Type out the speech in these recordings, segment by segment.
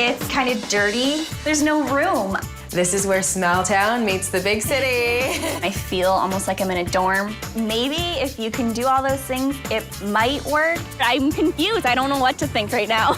It's kind of dirty. There's no room. This is where small town meets the big city. I feel almost like I'm in a dorm. Maybe if you can do all those things, it might work. I'm confused. I don't know what to think right now.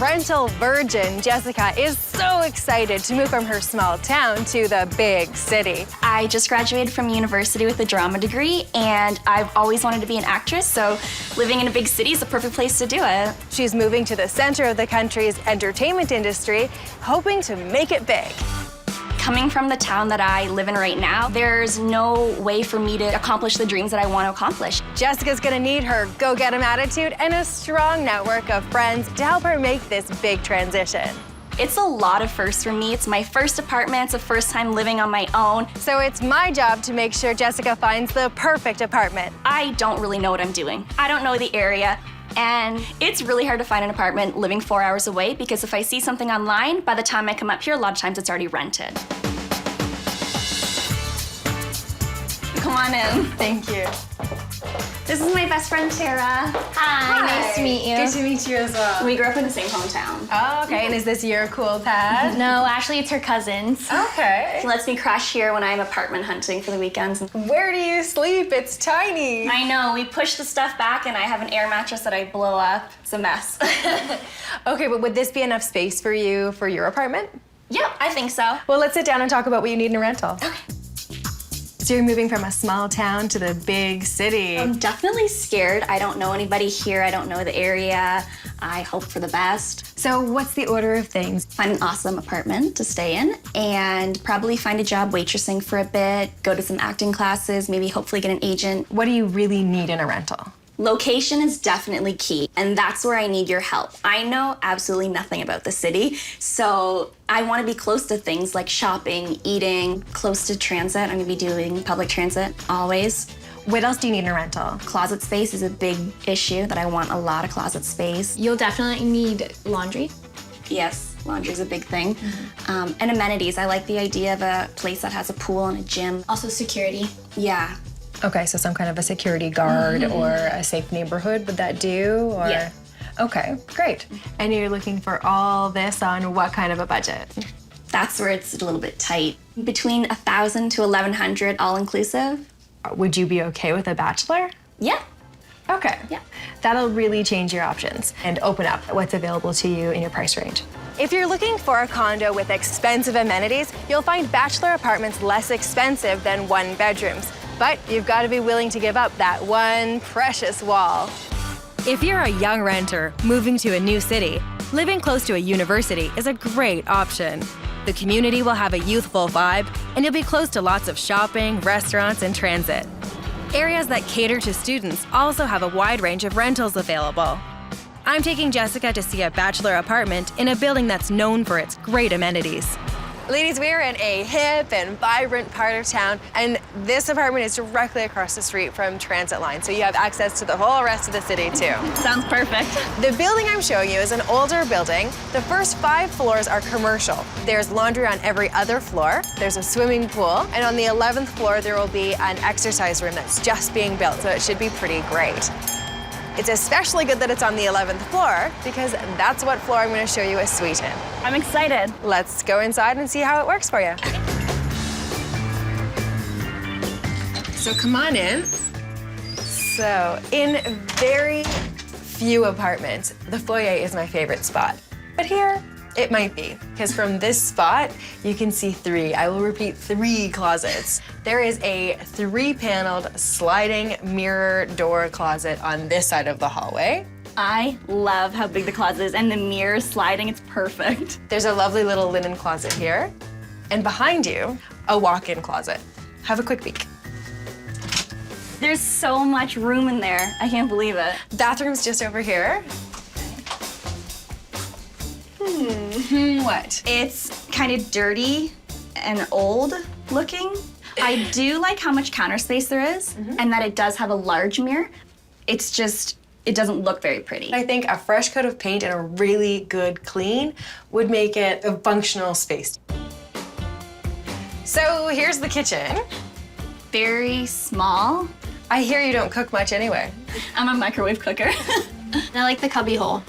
Rental virgin Jessica is so excited to move from her small town to the big city. I just graduated from university with a drama degree, and I've always wanted to be an actress, so living in a big city is the perfect place to do it. She's moving to the center of the country's entertainment industry, hoping to make it big. Coming from the town that I live in right now, there's no way for me to accomplish the dreams that I want to accomplish. Jessica's gonna need her go-get-'em attitude and a strong network of friends to help her make this big transition. It's a lot of firsts for me. It's my first apartment. It's the first time living on my own. So it's my job to make sure Jessica finds the perfect apartment. I don't really know what I'm doing. I don't know the area. And it's really hard to find an apartment living 4 hours away because if I see something online, by the time I come up here, a lot of times it's already rented. Come on in. Thank you. This is my best friend, Tara. Hi, nice to meet you. Good to meet you as well. We grew up in the same hometown. Oh, okay. And is this your cool pad? No, actually, it's her cousin's. Okay. She lets me crash here when I'm apartment hunting for the weekends. Where do you sleep? It's tiny. I know, we push the stuff back and I have an air mattress that I blow up. It's a mess. Okay, but would this be enough space for you for your apartment? Yep, I think so. Well, let's sit down and talk about what you need in a rental. Okay. So you're moving from a small town to the big city. I'm definitely scared. I don't know anybody here. I don't know the area. I hope for the best. So what's the order of things? Find an awesome apartment to stay in and probably find a job waitressing for a bit, go to some acting classes, maybe hopefully get an agent. What do you really need in a rental? Location is definitely key, and that's where I need your help. I know absolutely nothing about the city, so I want to be close to things like shopping, eating, close to transit. I'm gonna be doing public transit always. What else do you need in a rental? Closet space is a big issue that I want a lot of closet space. You'll definitely need laundry. Yes, laundry's a big thing. And amenities. I like the idea of a place that has a pool and a gym. Also security. Yeah. Okay, so some kind of a security guard or a safe neighborhood, would that do? Or... Yeah. Okay, great. And you're looking for all this on what kind of a budget? That's where it's a little bit tight. Between $1,000 to $1,100 all inclusive. Would you be okay with a bachelor? Yeah. Okay. Yeah. That'll really change your options and open up what's available to you in your price range. If you're looking for a condo with expensive amenities, you'll find bachelor apartments less expensive than one bedrooms. But you've got to be willing to give up that one precious wall. If you're a young renter moving to a new city, living close to a university is a great option. The community will have a youthful vibe, and you'll be close to lots of shopping, restaurants, and transit. Areas that cater to students also have a wide range of rentals available. I'm taking Jessica to see a bachelor apartment in a building that's known for its great amenities. Ladies, we're in a hip and vibrant part of town, and this apartment is directly across the street from transit line, so you have access to the whole rest of the city, too. Sounds perfect. The building I'm showing you is an older building. The first 5 floors are commercial. There's laundry on every other floor. There's a swimming pool, and on the 11th floor, there will be an exercise room that's just being built, so it should be pretty great. It's especially good that it's on the 11th floor because that's what floor I'm going to show you a suite in. I'm excited. Let's go inside and see how it works for you. So come on in. So in very few apartments, the foyer is my favorite spot. But here, it might be, because from this spot, you can see 3. I will repeat, 3 closets. There is a 3-paneled sliding mirror door closet on this side of the hallway. I love how big the closet is, and the mirror sliding, it's perfect. There's a lovely little linen closet here. And behind you, a walk-in closet. Have a quick peek. There's so much room in there. I can't believe it. Bathroom's just over here. What? It's kind of dirty and old looking. I do like how much counter space there is and that it does have a large mirror. It's just it doesn't look very pretty. I think a fresh coat of paint and a really good clean would make it a functional space. So here's the kitchen. Very small. I hear you don't cook much anyway. I'm a microwave cooker. I like the cubby hole.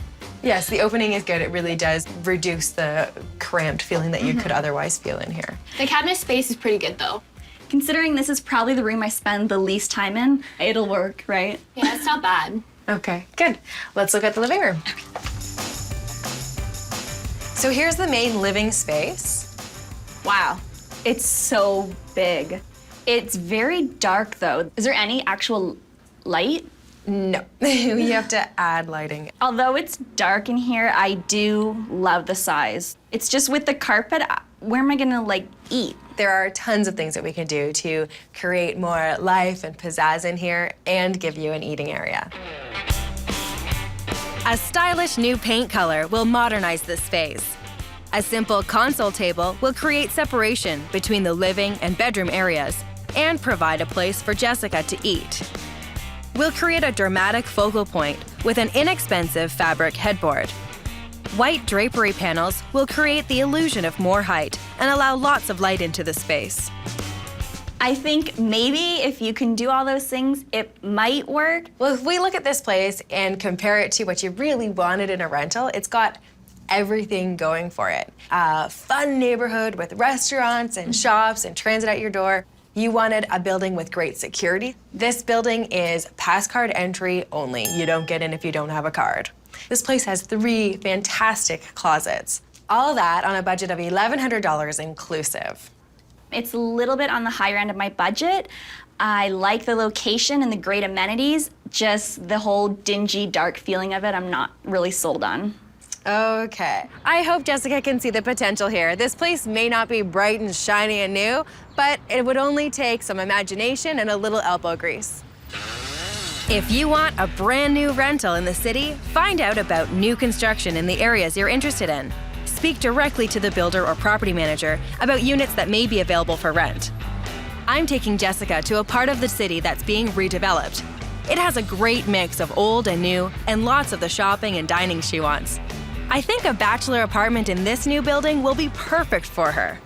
Yes, the opening is good. It really does reduce the cramped feeling that you could otherwise feel in here. The cabinet space is pretty good though. Considering this is probably the room I spend the least time in, it'll work, right? Yeah, it's not bad. Okay, good. Let's look at the living room. So here's the main living space. Wow, it's so big. It's very dark though. Is there any actual light? No, you have to add lighting. Although it's dark in here, I do love the size. It's just with the carpet, where am I gonna like eat? There are tons of things that we can do to create more life and pizzazz in here and give you an eating area. A stylish new paint color will modernize this space. A simple console table will create separation between the living and bedroom areas and provide a place for Jessica to eat. We'll create a dramatic focal point with an inexpensive fabric headboard. White drapery panels will create the illusion of more height and allow lots of light into the space. I think maybe if you can do all those things, it might work. Well, if we look at this place and compare it to what you really wanted in a rental, it's got everything going for it. A fun neighborhood with restaurants and shops and transit at your door. You wanted a building with great security. This building is pass card entry only. You don't get in if you don't have a card. This place has 3 fantastic closets. All that on a budget of $1,100 inclusive. It's a little bit on the higher end of my budget. I like the location and the great amenities, just the whole dingy, dark feeling of it, I'm not really sold on. Okay. I hope Jessica can see the potential here. This place may not be bright and shiny and new, but it would only take some imagination and a little elbow grease. If you want a brand new rental in the city, find out about new construction in the areas you're interested in. Speak directly to the builder or property manager about units that may be available for rent. I'm taking Jessica to a part of the city that's being redeveloped. It has a great mix of old and new, and lots of the shopping and dining she wants. I think a bachelor apartment in this new building will be perfect for her.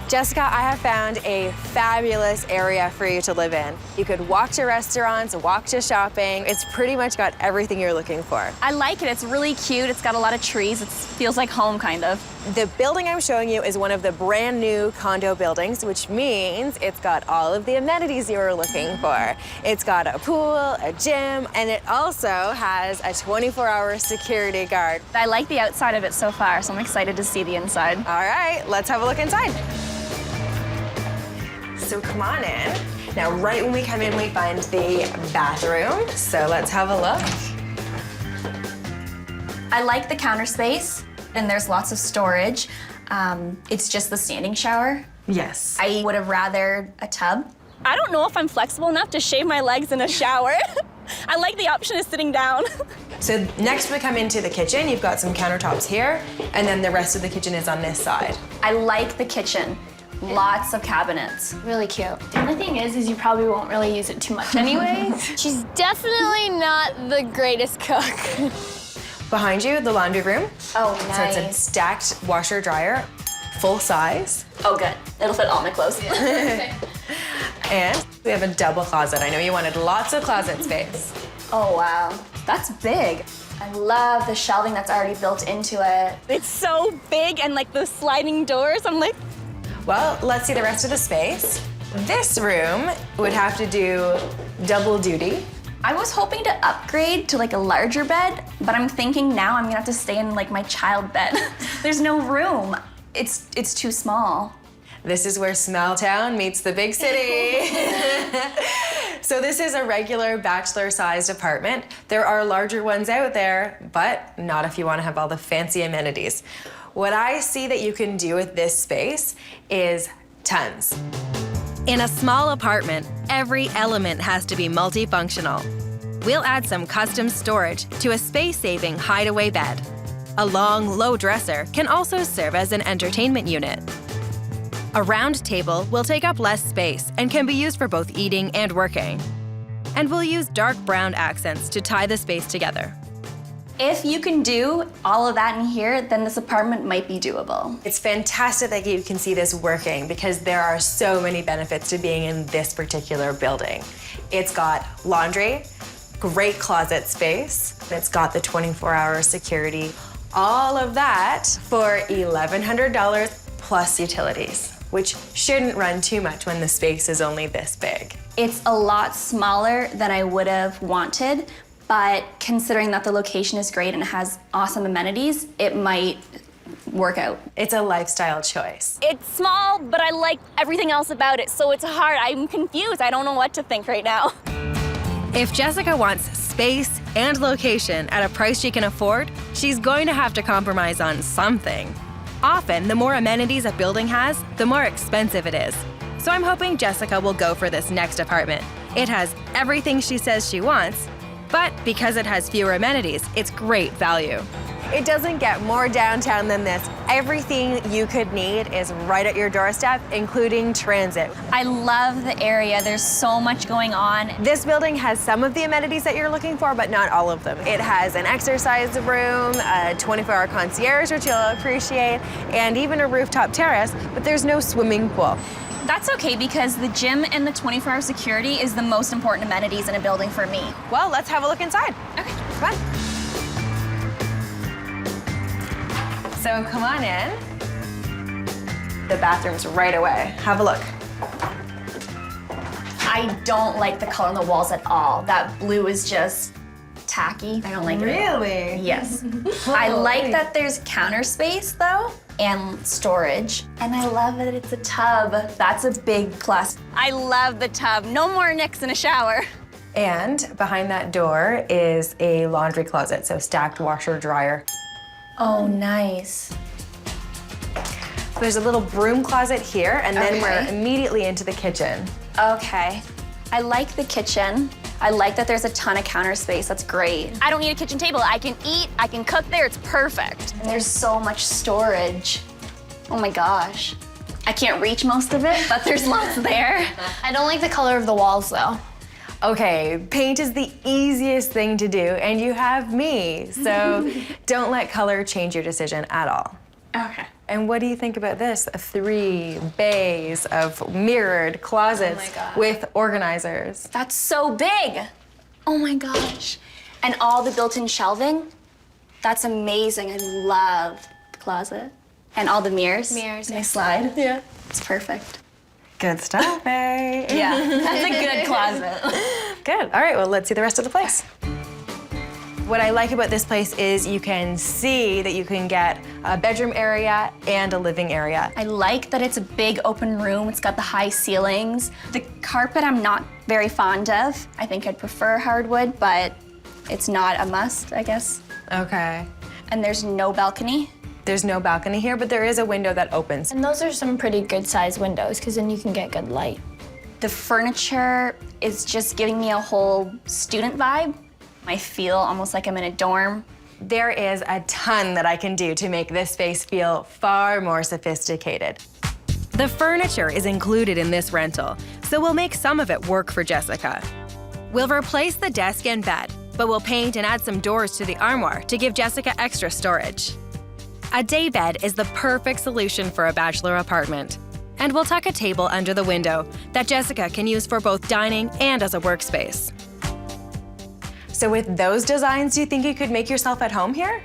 Jessica, I have found a fabulous area for you to live in. You could walk to restaurants, walk to shopping. It's pretty much got everything you're looking for. I like it, it's really cute, it's got a lot of trees, it feels like home kind of. The building I'm showing you is one of the brand new condo buildings, which means it's got all of the amenities you were looking for. It's got a pool, a gym, and it also has a 24-hour security guard. I like the outside of it so far, so I'm excited to see the inside. All right, let's have a look inside. So come on in. Now, right when we come in, we find the bathroom. So let's have a look. I like the counter space, and there's lots of storage. It's just the standing shower. Yes. I would have rather a tub. I don't know if I'm flexible enough to shave my legs in a shower. I like the option of sitting down. So next we come into the kitchen. You've got some countertops here, and then the rest of the kitchen is on this side. I like the kitchen. Lots of cabinets. Really cute. The only thing is you probably won't really use it too much anyway. She's definitely not the greatest cook. Behind you, the laundry room. Oh, nice. So it's a stacked washer dryer, full size. Oh, good. It'll fit all my clothes. And we have a double closet. I know you wanted lots of closet space. Oh, wow. That's big. I love the shelving that's already built into it. It's so big, and like the sliding doors, I'm like, Well, let's see the rest of the space. This room would have to do double duty. I was hoping to upgrade to like a larger bed, but I'm thinking now I'm gonna have to stay in like my child bed. There's no room. It's too small. This is where small town meets the big city. So this is a regular bachelor-sized apartment. There are larger ones out there, but not if you want to have all the fancy amenities. What I see that you can do with this space is tons. In a small apartment, every element has to be multifunctional. We'll add some custom storage to a space-saving hideaway bed. A long, low dresser can also serve as an entertainment unit. A round table will take up less space and can be used for both eating and working. And we'll use dark brown accents to tie the space together. If you can do all of that in here, then this apartment might be doable. It's fantastic that you can see this working because there are so many benefits to being in this particular building. It's got laundry, great closet space, it's got the 24-hour security, all of that for $1,100 plus utilities, which shouldn't run too much when the space is only this big. It's a lot smaller than I would have wanted, but considering that the location is great and it has awesome amenities, it might work out. It's a lifestyle choice. It's small, but I like everything else about it, so it's hard. I'm confused. I don't know what to think right now. If Jessica wants space and location at a price she can afford, she's going to have to compromise on something. Often, the more amenities a building has, the more expensive it is. So I'm hoping Jessica will go for this next apartment. It has everything she says she wants, but because it has fewer amenities, it's great value. It doesn't get more downtown than this. Everything you could need is right at your doorstep, including transit. I love the area. There's so much going on. This building has some of the amenities that you're looking for, but not all of them. It has an exercise room, a 24-hour concierge, which you'll appreciate, and even a rooftop terrace, but there's no swimming pool. That's okay because the gym and the 24-hour security is the most important amenities in a building for me. Well, let's have a look inside. Okay. Come on. So come on in. The bathroom's right away. Have a look. I don't like the color on the walls at all. That blue is just tacky. I don't like it at all. Really? Yes. I like that there's counter space though, and storage. And I love that it's a tub. That's a big plus. I love the tub. No more nicks in a shower. And behind that door is a laundry closet, so stacked washer dryer. Oh, nice. There's a little broom closet here, and then Okay. we're immediately into the kitchen. Okay. I like the kitchen. I like that there's a ton of counter space. That's great. I don't need a kitchen table. I can eat, I can cook there. It's perfect. And there's so much storage. Oh my gosh. I can't reach most of it, but there's lots there. I don't like the color of the walls though. Okay, paint is the easiest thing to do, and you have me, so don't let color change your decision at all. Okay. And what do you think about this? 3 bays of mirrored closets with organizers. That's so big. Oh my gosh. And all the built-in shelving. That's amazing. I love the closet. And all the mirrors. Mirrors, They yeah. slide. Yeah. It's perfect. Good stuff, eh? Yeah, that's a good closet. Good. All right, well, let's see the rest of the place. What I like about this place is you can see that you can get a bedroom area and a living area. I like that it's a big open room. It's got the high ceilings. The carpet I'm not very fond of. I think I'd prefer hardwood, but it's not a must, I guess. Okay. And there's no balcony. There's no balcony here, but there is a window that opens. And those are some pretty good sized windows because then you can get good light. The furniture is just giving me a whole student vibe. I feel almost like I'm in a dorm. There is a ton that I can do to make this space feel far more sophisticated. The furniture is included in this rental, so we'll make some of it work for Jessica. We'll replace the desk and bed, but we'll paint and add some doors to the armoire to give Jessica extra storage. A day bed is the perfect solution for a bachelor apartment. And we'll tuck a table under the window that Jessica can use for both dining and as a workspace. So with those designs, do you think you could make yourself at home here?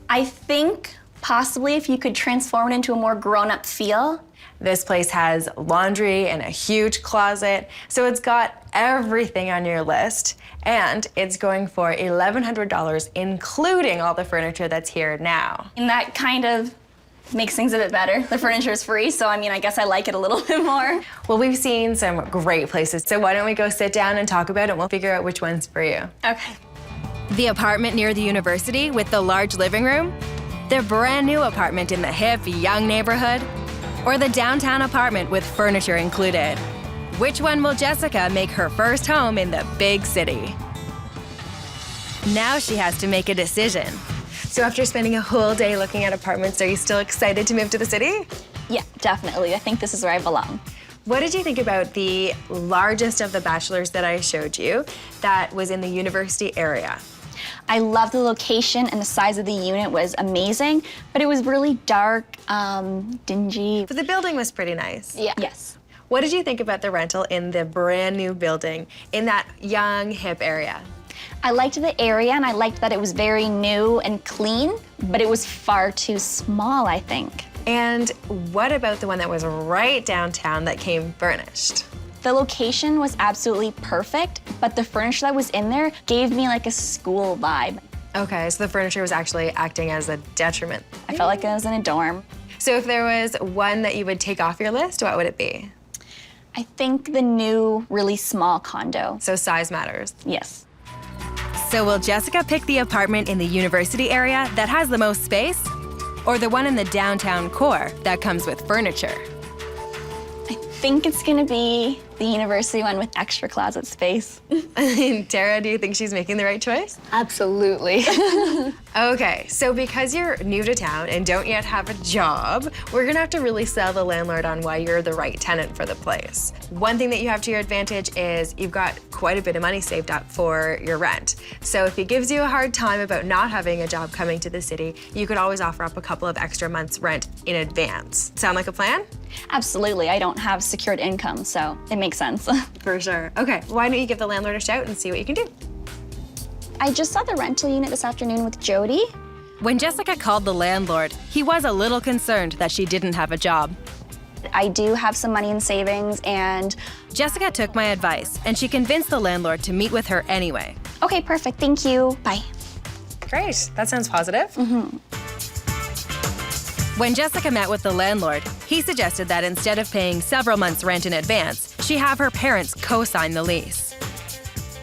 I think possibly if you could transform it into a more grown-up feel. This place has laundry and a huge closet, so it's got everything on your list, and it's going for $1,100, including all the furniture that's here now. And that kind of makes things a bit better. The furniture is free, so I mean, I guess I like it a little bit more. Well, we've seen some great places, so why don't we go sit down and talk about it, and we'll figure out which one's for you. Okay. The apartment near the university with the large living room, the brand new apartment in the hip, young neighborhood, or the downtown apartment with furniture included. Which one will Jessica make her first home in the big city? Now she has to make a decision. So after spending a whole day looking at apartments, are you still excited to move to the city? Yeah, definitely. I think this is where I belong. What did you think about the largest of the bachelors that I showed you that was in the university area? I love the location and the size of the unit was amazing, but it was really dark, dingy. But the building was pretty nice. Yeah. Yes. What did you think about the rental in the brand new building in that young, hip area? I liked the area and I liked that it was very new and clean, but it was far too small, I think. And what about the one that was right downtown that came furnished? The location was absolutely perfect, but the furniture that was in there gave me like a school vibe. Okay, so the furniture was actually acting as a detriment. I felt like I was in a dorm. So if there was one that you would take off your list, what would it be? I think the new, really small condo. So size matters. Yes. So will Jessica pick the apartment in the university area that has the most space? Or the one in the downtown core that comes with furniture? I think it's gonna be the university one with extra closet space. Tara, do you think she's making the right choice? Absolutely. Okay, so because you're new to town and don't yet have a job, we're gonna have to really sell the landlord on why you're the right tenant for the place. One thing that you have to your advantage is you've got quite a bit of money saved up for your rent. So if he gives you a hard time about not having a job coming to the city, you could always offer up a couple of extra months' rent in advance. Sound like a plan? Absolutely, I don't have secured income, so it makes sense. For sure. Okay, why don't you give the landlord a shout and see what you can do? I just saw the rental unit this afternoon with Jodi. When Jessica called the landlord, he was a little concerned that she didn't have a job. I do have some money in savings and... Jessica took my advice, and she convinced the landlord to meet with her anyway. Okay, perfect, thank you, bye. Great, that sounds positive. When Jessica met with the landlord, he suggested that instead of paying several months' rent in advance, she have her parents co-sign the lease.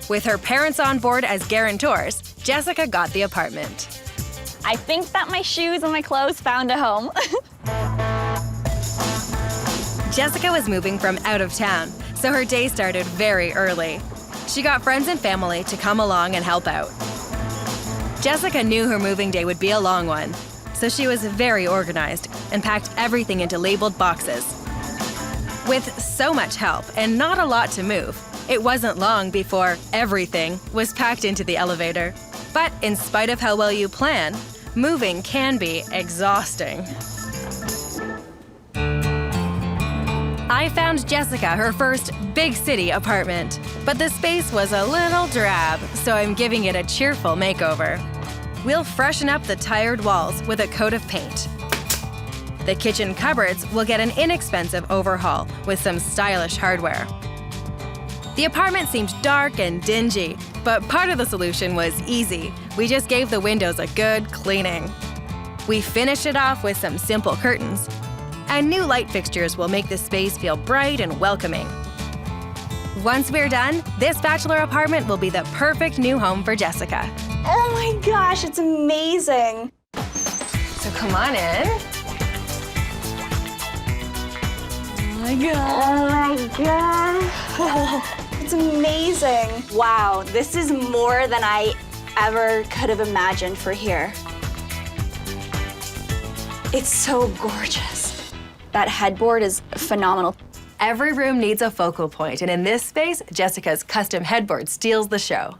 With her parents on board as guarantors, Jessica got the apartment. I think that my shoes and my clothes found a home. Jessica was moving from out of town, so her day started very early. She got friends and family to come along and help out. Jessica knew her moving day would be a long one, so she was very organized and packed everything into labeled boxes. With so much help and not a lot to move, it wasn't long before everything was packed into the elevator. But in spite of how well you plan, moving can be exhausting. I found Jessica her first big city apartment, but the space was a little drab, so I'm giving it a cheerful makeover. We'll freshen up the tired walls with a coat of paint. The kitchen cupboards will get an inexpensive overhaul with some stylish hardware. The apartment seemed dark and dingy, but part of the solution was easy. We just gave the windows a good cleaning. We finished it off with some simple curtains, and new light fixtures will make the space feel bright and welcoming. Once we're done, this bachelor apartment will be the perfect new home for Jessica. Oh my gosh, it's amazing. So come on in. Oh my gosh. It's amazing. Wow, this is more than I ever could have imagined for here. It's so gorgeous. That headboard is phenomenal. Every room needs a focal point, and in this space, Jessica's custom headboard steals the show.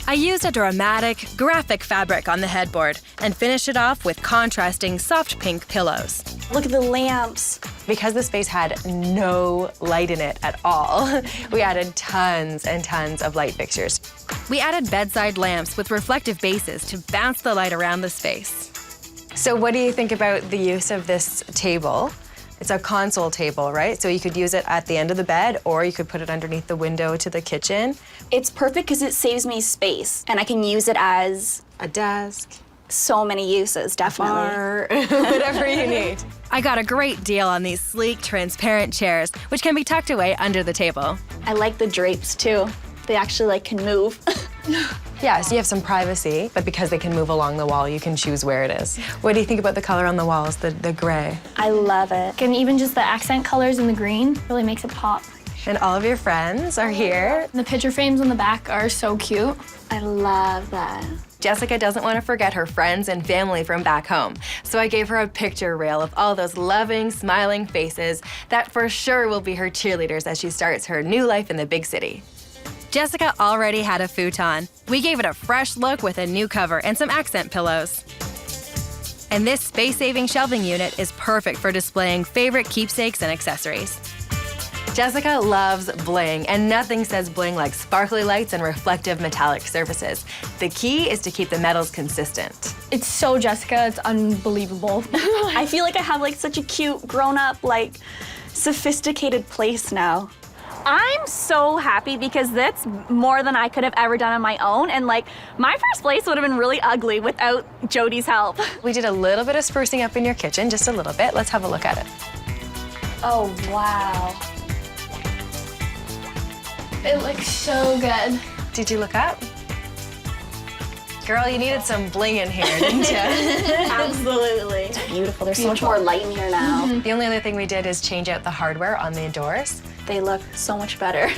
I used a dramatic, graphic fabric on the headboard and finished it off with contrasting soft pink pillows. Look at the lamps. Because the space had no light in it at all, we added tons and tons of light fixtures. We added bedside lamps with reflective bases to bounce the light around the space. So what do you think about the use of this table? It's a console table, right? So you could use it at the end of the bed, or you could put it underneath the window to the kitchen. It's perfect because it saves me space, and I can use it as A desk, so many uses, definitely. or whatever you need. I got a great deal on these sleek, transparent chairs, which can be tucked away under the table. I like the drapes too. They actually can move. Yeah, so you have some privacy, but because they can move along the wall, you can choose where it is. What do you think about the color on the walls, the gray? I love it. And even just the accent colors in the green really makes it pop. And all of your friends are here. The picture frames on the back are so cute. I love that. Jessica doesn't want to forget her friends and family from back home, so I gave her a picture reel of all those loving, smiling faces that for sure will be her cheerleaders as she starts her new life in the big city. Jessica already had a futon. We gave it a fresh look with a new cover and some accent pillows. And this space-saving shelving unit is perfect for displaying favorite keepsakes and accessories. Jessica loves bling, and nothing says bling like sparkly lights and reflective metallic surfaces. The key is to keep the metals consistent. It's so Jessica, it's unbelievable. I feel like I have like such a cute, grown-up, like sophisticated place now. I'm so happy because that's more than I could have ever done on my own. And like, my first place would have been really ugly without Jodi's help. We did a little bit of sprucing up in your kitchen, just a little bit. Let's have a look at it. Oh, wow. It looks so good. Did you look up? Girl, you needed some bling in here, didn't you? Absolutely. It's beautiful. There's so much more light in here now. The only other thing we did is change out the hardware on the doors. They look so much better.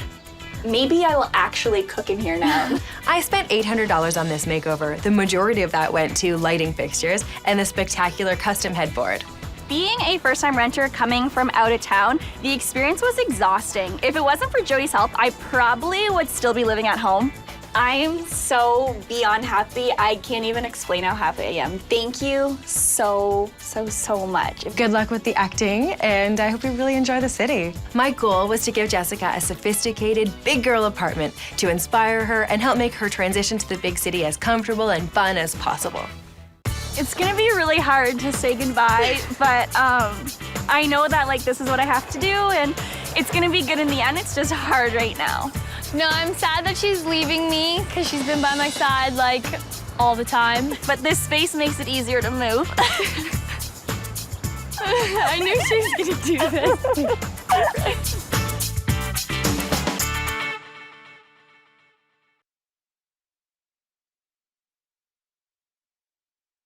Maybe I will actually cook in here now. I spent $800 on this makeover. The majority of that went to lighting fixtures and the spectacular custom headboard. Being a first-time renter coming from out of town, the experience was exhausting. If it wasn't for Jodi's help, I probably would still be living at home. I am so beyond happy. I can't even explain how happy I am. Thank you so much. Good luck with the acting, and I hope you really enjoy the city. My goal was to give Jessica a sophisticated, big girl apartment to inspire her and help make her transition to the big city as comfortable and fun as possible. It's gonna be really hard to say goodbye, but I know that like this is what I have to do, and it's gonna be good in the end. It's just hard right now. No, I'm sad that she's leaving me because she's been by my side like all the time. But this space makes it easier to move. I knew she was gonna do this.